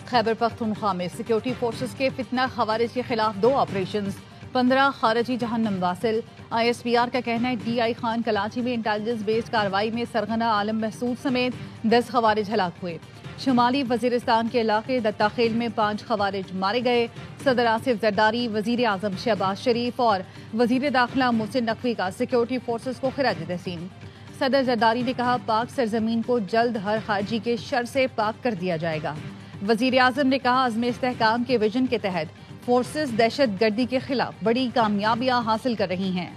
خیبر پختونخوا میں security forces کے فتنہ خوارج کے خلاف 2 آپریشنز، 15 خارجی جہنم واصل۔ ISPR کا کہنا ہے DI خان کلاچی میں انٹیلیجنس بیسڈ کارروائی میں سرغنہ عالم محسود سمیت 10 خوارج ہلاک ہوئے۔ شمالی وزیرستان کے علاقے دتا خیل میں 5 خوارج مارے گئے۔ صدر آصف زرداری، وزیر اعظم شہباز شریف اور وزیر داخلہ محسن نقوی کا سیکیورٹی فورسز کو خراج تحسین۔ صدر زرداری نے کہا پاک سرزمین کو جلد ہر خارجی کے شر سے پاک کر دیا جائے گا۔ وزیر اعظم نے کہا عزم استحکام کے ویژن کے تحت فورسز دہشت گردی کے خلاف بڑی کامیابیاں حاصل کر رہی ہیں۔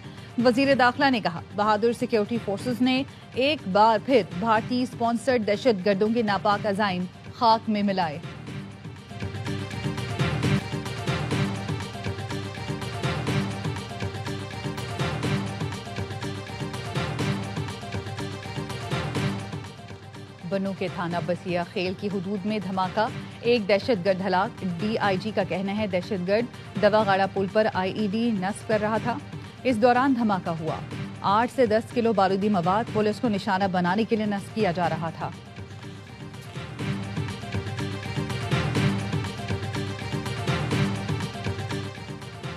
وزیر داخلہ نے کہا بہادر سیکیورٹی فورسز نے ایک بار پھر بھارتی اسپانسرڈ دہشت گردوں کے ناپاک عزائم خاک میں ملائے۔ بنوں کے تھانہ بسیا خیل کی حدود میں دھماکہ، ایک دہشت گرد ہلاک۔ DIG کا کہنا ہے دہشت گرد دوا گاڑا پل پر IED نصب کر رہا تھا، اس دوران دھماکہ ہوا۔ 8 سے 10 کلو بارودی مواد پولیس کو نشانہ بنانے کے لیے نصب کیا جا رہا تھا۔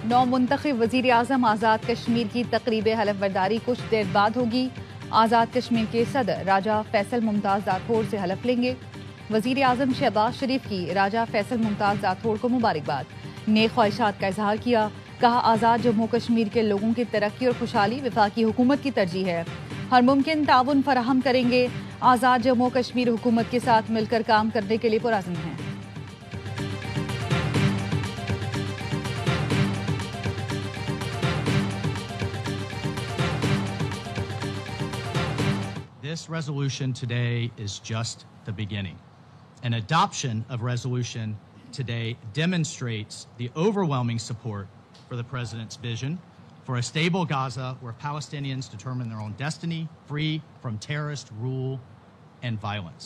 نو منتخب وزیر اعظم آزاد کشمیر کی تقریب حلف برداری کچھ دیر بعد ہوگی۔ آزاد کشمیر کے صدر راجہ فیصل ممتاز راتھوڑ سے حلف لیں گے۔ وزیر اعظم شہباز شریف کی راجہ فیصل ممتاز راتھوڑ کو مبارکباد، نیک خواہشات کا اظہار کیا۔ کہا آزاد جموں کشمیر کے لوگوں کی ترقی اور خوشحالی وفاقی حکومت کی ترجیح ہے، ہر ممکن تعاون فراہم کریں گے۔ آزاد جموں کشمیر حکومت کے ساتھ مل کر کام کرنے کے لیے پرعزم ہیں۔ This resolution today is just the beginning. An adoption of resolution today demonstrates the overwhelming support for the President's vision for a stable Gaza where Palestinians determine their own destiny, free from terrorist rule and violence.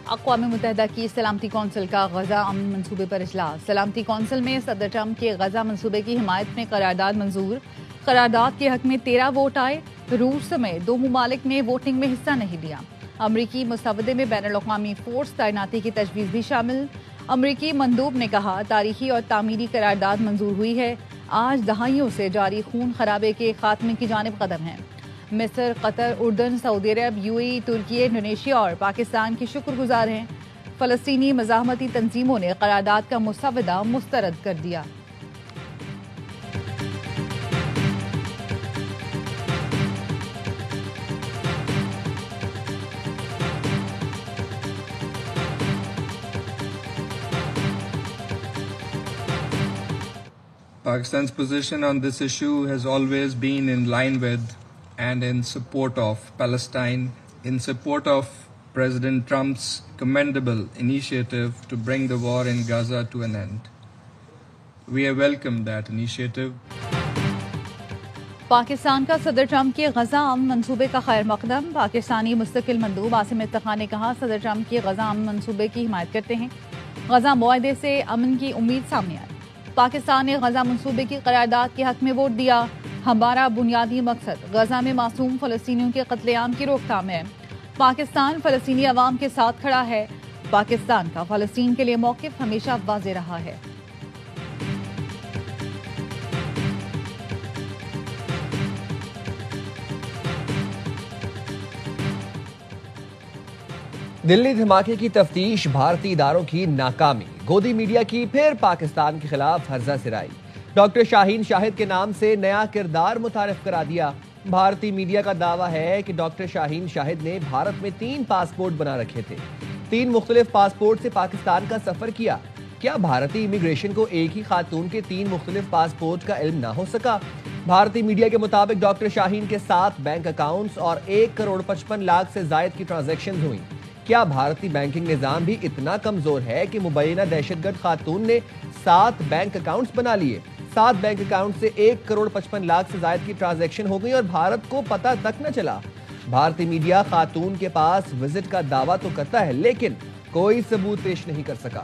اقوام متحدہ کی سلامتی council کا غزہ امن منصوبے پر اجلاس۔ سلامتی council میں صدر ٹرمپ کے غزہ منصوبے کی حمایت میں قرارداد منظور۔ قرارداد کے حق میں 13 ووٹ آئے۔ روس سمیت 2 ممالک نے ووٹنگ میں حصہ نہیں لیا۔ امریکی مسودے میں بین الاقوامی فورس تعیناتی کی تجویز بھی شامل۔ امریکی مندوب نے کہا تاریخی اور تعمیری قرارداد منظور ہوئی ہے، آج دہائیوں سے جاری خون خرابے کے خاتمے کی جانب قدم ہے۔ مصر، قطر، اردن، سعودی عرب، UAE، ترکی، انڈونیشیا اور پاکستان کی شکر گزار ہیں۔ فلسطینی مزاحمتی تنظیموں نے قرارداد کا مسودہ مسترد کر دیا۔ Pakistan's position on this issue has always been in line with and in support of Palestine, in support of President Trump's commendable initiative to bring the war in Gaza to an end. We have welcomed that initiative. Pakistan کا صدر Trump کے غزہ امن منصوبے کا خیر مقدم۔ پاکستانی مستقل مندوب عاصم اتقا نے کہا صدر ٹرمپ کے غزہ امن منصوبے کی حمایت کرتے ہیں۔ غزہ معاہدے سے امن کی امید سامنے آئی۔ پاکستان نے غزہ منصوبے کی قرارداد کے حق میں ووٹ دیا۔ ہمارا بنیادی مقصد غزہ میں معصوم فلسطینیوں کے قتل عام کی روک تھام ہے۔ پاکستان فلسطینی عوام کے ساتھ کھڑا ہے۔ پاکستان کا فلسطین کے لیے موقف ہمیشہ واضح رہا ہے۔ دلی دھماکے کی تفتیش، بھارتی اداروں کی ناکامی، گودی میڈیا کی پھر پاکستان کے خلاف ہرزہ سرائی، ڈاکٹر شاہین شاہد کے نام سے نیا کردار متعارف کرا دیا۔ بھارتی میڈیا کا دعویٰ ہے کہ ڈاکٹر شاہین شاہد نے بھارت میں 3 پاسپورٹ بنا رکھے تھے، 3 مختلف پاسپورٹ سے پاکستان کا سفر کیا۔ کیا بھارتی امیگریشن کو ایک ہی خاتون کے 3 مختلف پاسپورٹ کا علم نہ ہو سکا؟ بھارتی میڈیا کے مطابق ڈاکٹر شاہین کے 7 بینک اکاؤنٹس اور 1,55,00,000 سے زائد کی ٹرانزیکشنز ہوئیں۔ کیا بھارتی بینکنگ نظام بھی اتنا کمزور ہے کہ مبینہ دہشت گرد خاتون نے 7 بینک اکاؤنٹس بنا لیے؟ 7 بینک اکاؤنٹ سے 1,55,00,000 سے زائد کی ٹرانزیکشن ہو گئی اور بھارت کو پتہ تک نہ چلا۔ بھارتی میڈیا خاتون کے پاس وزٹ کا دعویٰ تو کرتا ہے لیکن کوئی ثبوت پیش نہیں کر سکا۔